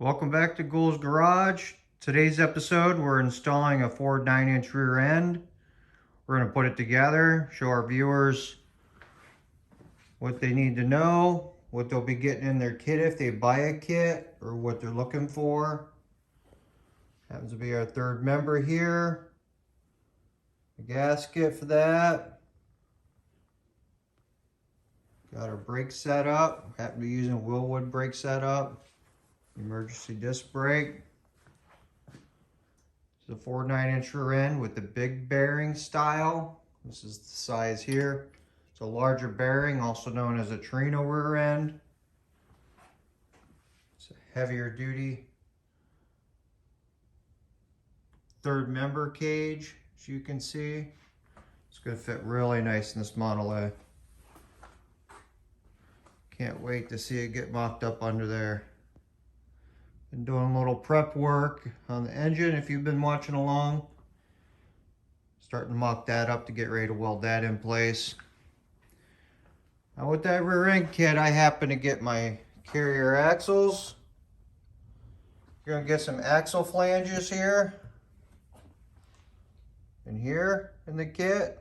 Welcome back to Ghouls Garage. Today's episode, we're installing a Ford 9-inch rear end. We're going to put it together, show our viewers what they need to know, what they'll be getting in their kit if they buy a kit, or what they're looking for. Happens to be our third member here. The gasket for that. Got our brake set up. Happen to be using a Willwood brake setup. Emergency disc brake. It's a Ford 9-inch rear end with the big bearing style. This is the size here. It's a larger bearing, also known as a Torino rear end. It's a heavier duty third member cage, as you can see. It's going to fit really nice in this Model A. Can't wait to see it get mocked up under there. Been doing a little prep work on the engine if you've been watching along. Starting to mock that up to get ready to weld that in place. Now with that rear end kit, I happen to get my carrier axles. You're gonna get some axle flanges here and here in the kit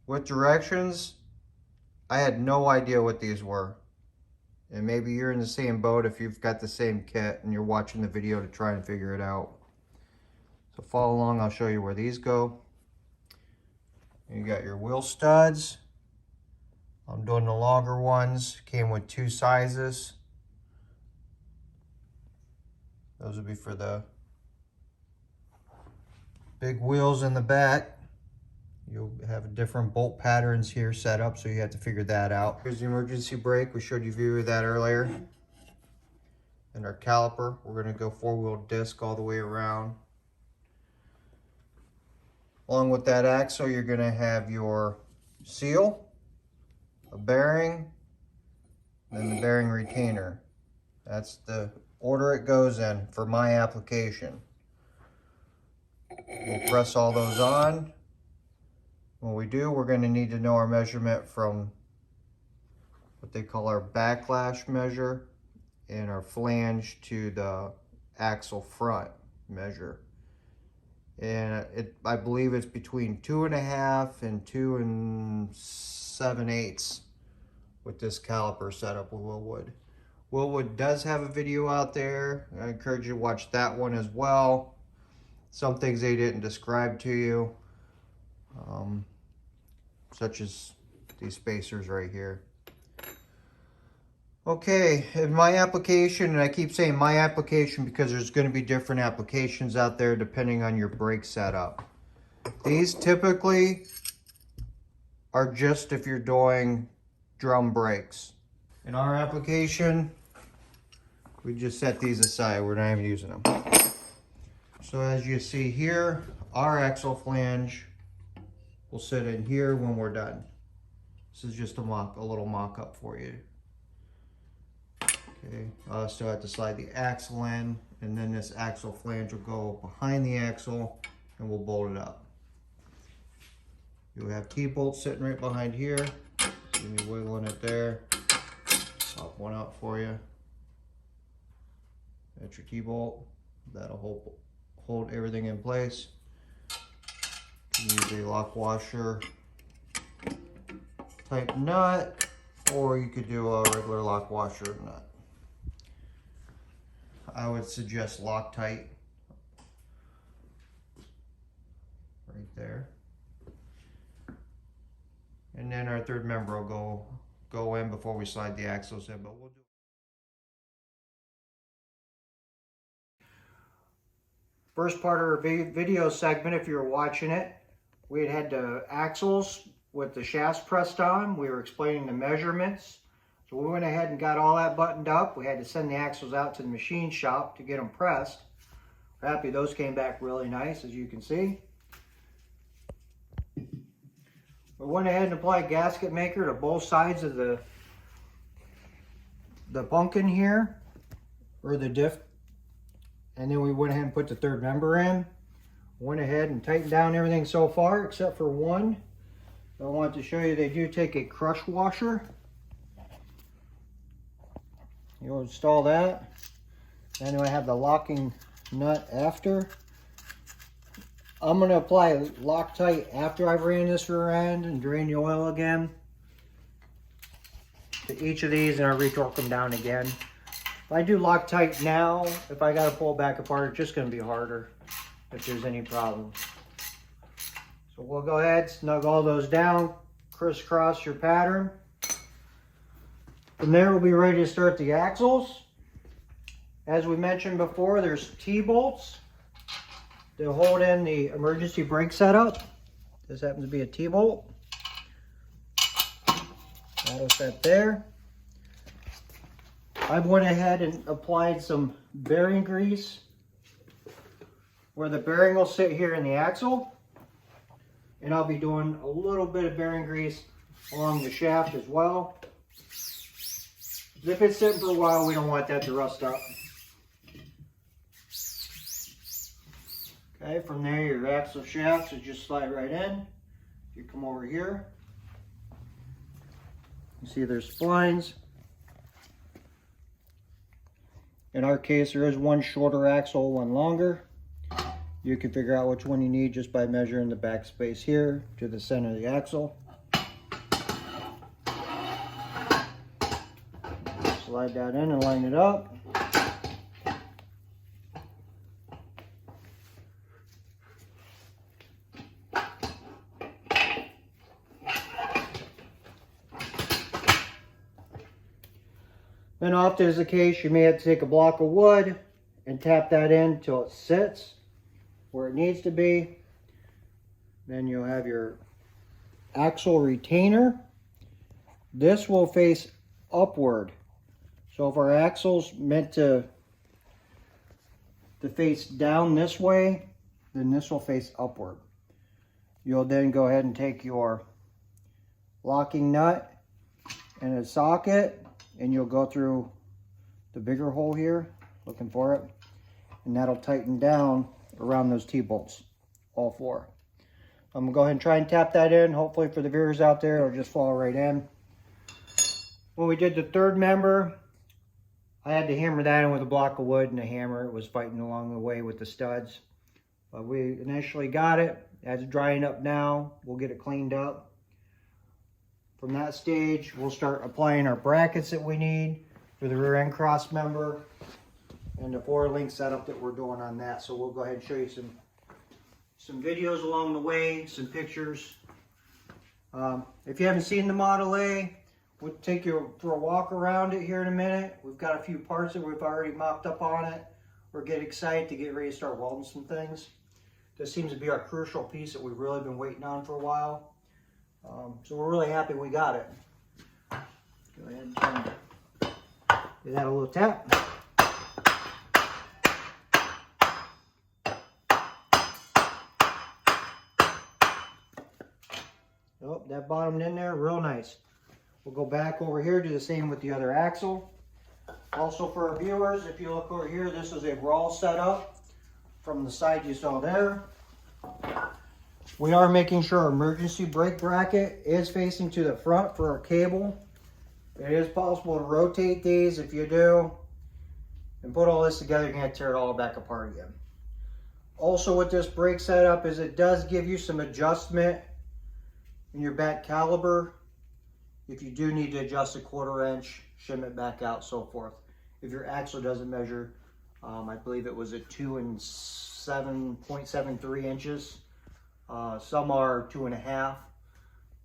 with directions. I had no idea what these were. And maybe you're in the same boat if you've got the same kit and you're watching the video to try and figure it out. So follow along, I'll show you where these go. You got your wheel studs. I'm doing the longer ones. Came with two sizes. Those would be for the big wheels in the back. You'll have different bolt patterns here set up, so you have to figure that out. Here's the emergency brake. We showed you a view of that earlier. And our caliper. We're going to go four-wheel disc all the way around. Along with that axle, you're going to have your seal, a bearing, and the bearing retainer. That's the order it goes in for my application. We'll press all those on. When we do, we're going to need to know our measurement from what they call our backlash measure and our flange to the axle front measure. And I believe it's between 2.5 and 2 7/8 with this caliper setup with Willwood. Willwood does have a video out there. I encourage you to watch that one as well. Some things they didn't describe to you. Such as these spacers right here. Okay, in my application, and I keep saying my application because there's going to be different applications out there depending on your brake setup. These typically are just if you're doing drum brakes. In our application, we just set these aside. We're not even using them. So as you see here, our axle flange will sit in here when we're done. This is just a little mock-up for you. Okay, I still have to slide the axle in, and then this axle flange will go behind the axle, and we'll bolt it up. You'll have T-bolts sitting right behind here. See me wiggling it there. Pop one out for you. That's your T-bolt. That'll hold everything in place. Use a lock washer type nut, or you could do a regular lock washer nut. I would suggest Loctite right there. And then our third member will go in before we slide the axles in, but we'll do. First part of our video segment, if you're watching it, we had the axles with the shafts pressed on. We were explaining the measurements. So we went ahead and got all that buttoned up. We had to send the axles out to the machine shop to get them pressed. We're happy those came back really nice, as you can see. We went ahead and applied gasket maker to both sides of the bunkin here, or the diff. And then we went ahead and put the third member in. Went ahead and tightened down everything so far, except for one. I want to show you they do take a crush washer You'll install that. Then I have the locking nut after. I'm going to apply Loctite after I've ran this rear end and drain the oil again to each of these, and I'll retorque them down again. If I do Loctite now, if I got to pull it back apart, it's just going to be harder if there's any problems. So we'll go ahead, snug all those down, crisscross your pattern. From there, we'll be ready to start the axles. As we mentioned before, there's T-bolts to hold in the emergency brake setup. This happens to be a T-bolt. That'll set there. I've went ahead and applied some bearing grease where the bearing will sit here in the axle. And I'll be doing a little bit of bearing grease along the shaft as well. If it's sitting for a while, we don't want that to rust up. Okay, from there your axle shafts will just slide right in. You come over here. You see there's splines. In our case, there is one shorter axle, one longer. You can figure out which one you need just by measuring the back space here to the center of the axle. Slide that in and line it up. Then often is the case, you may have to take a block of wood and tap that in until it sits where it needs to be. Then you'll have your axle retainer. This will face upward. So if our axle's meant to face down this way, then this will face upward. You'll then go ahead and take your locking nut and a socket, and you'll go through the bigger hole here, looking for it, and that'll tighten down around those T-bolts, all four. I'm gonna go ahead and try and tap that in. Hopefully for the viewers out there, it'll just fall right in. When we did the third member, I had to hammer that in with a block of wood and a hammer. It was fighting along the way with the studs. But we initially got it. As it's drying up now, we'll get it cleaned up. From that stage, we'll start applying our brackets that we need for the rear end cross member and the 4-link setup that we're doing on that. So we'll go ahead and show you some videos along the way, some pictures. If you haven't seen the Model A, we'll take you for a walk around it here in a minute. We've got a few parts that we've already mocked up on it. We're getting excited to get ready to start welding some things. This seems to be our crucial piece that we've really been waiting on for a while. So we're really happy we got it. Go ahead and give that a little tap. Oh, that bottomed in there real nice. We'll go back over here, do the same with the other axle. Also for our viewers, if you look over here, this is a raw setup from the side you saw there. We are making sure our emergency brake bracket is facing to the front for our cable. It is possible to rotate these. If you do, and put all this together, you're going to tear it all back apart again. Also with this brake setup is it does give you some adjustment in your back caliber. If you do need to adjust a 1/4 inch, shim it back out, so forth. If your axle doesn't measure, I believe it was at 2 and 7.73 inches. Some are 2.5,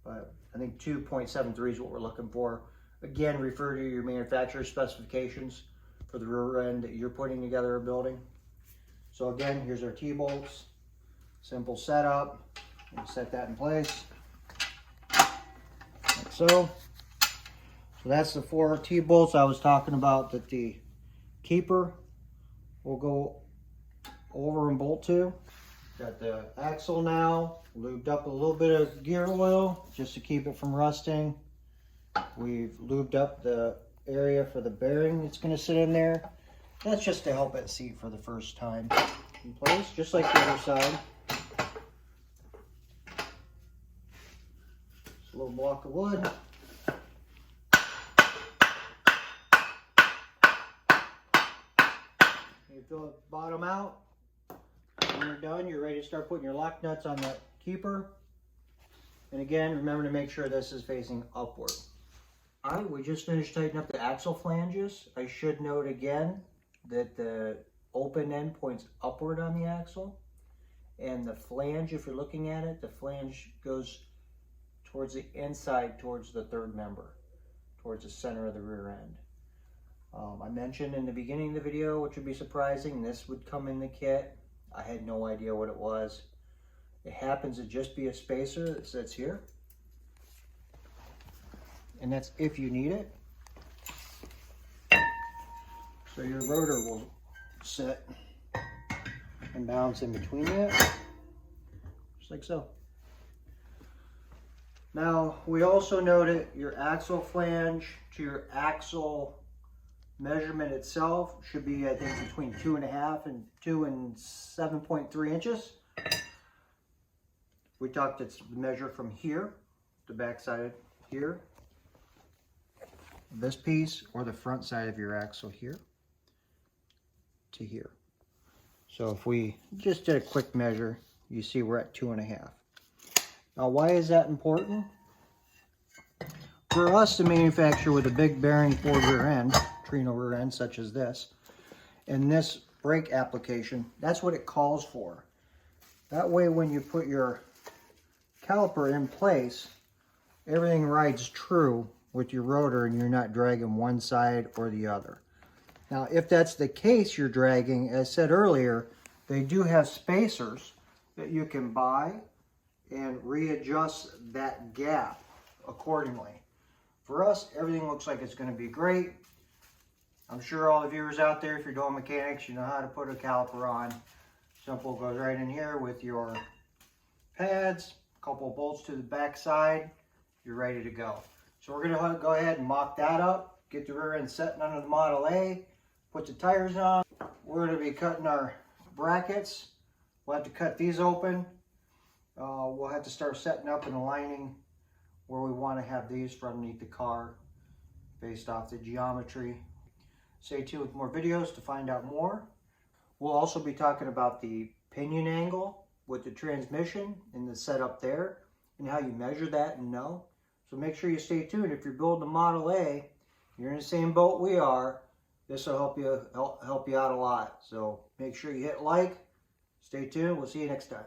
but I think 2.73 is what we're looking for. Again, refer to your manufacturer's specifications for the rear end that you're putting together a building. So again, here's our T-bolts. Simple setup. We'll set that in place. Like so. So that's the 4 T-bolts I was talking about that the keeper will go over and bolt to. Got the axle now lubed up, a little bit of gear oil just to keep it from rusting. We've lubed up the area for the bearing that's going to sit in there. That's just to help it seat for the first time in place, just like the other side. Just a little block of wood. You fill the bottom out. When you're done, you're ready to start putting your lock nuts on the keeper. And again, remember to make sure this is facing upward. All right, we just finished tightening up the axle flanges. I should note again that the open end points upward on the axle. And the flange, if you're looking at it, the flange goes towards the inside, towards the third member, towards the center of the rear end. I mentioned in the beginning of the video, which would be surprising, this would come in the kit. I had no idea what it was. It happens to just be a spacer that sits here. And that's if you need it. So your rotor will sit and bounce in between it, just like so. Now, we also noted your axle flange to your axle measurement itself should be, I think, between 2.5 and 2 and 7.3 inches. We talked it's measure from here, the back side here, this piece, or the front side of your axle here to here. So if we just did a quick measure, you see we're at 2.5. Now, why is that important? For us to manufacture with a big bearing Ford rear end, Trino rear end such as this, and this brake application, that's what it calls for. That way when you put your caliper in place, everything rides true with your rotor and you're not dragging one side or the other. Now, if that's the case you're dragging, as said earlier, they do have spacers that you can buy and readjust that gap accordingly. For us, everything looks like it's going to be great. I'm sure all the viewers out there, if you're doing mechanics, you know how to put a caliper on. Simple, goes right in here with your pads, a couple of bolts to the back side, you're ready to go. So we're going to go ahead and mock that up, get the rear end setting under the Model A, put the tires on. We're going to be cutting our brackets. We'll have to cut these open. We'll have to start setting up and aligning where we want to have these from underneath the car based off the geometry. Stay tuned with more videos to find out more. We'll also be talking about the pinion angle with the transmission and the setup there and how you measure that and know. So make sure you stay tuned. If you're building a Model A, you're in the same boat we are, this will help you out a lot. So make sure you hit like, stay tuned, we'll see you next time.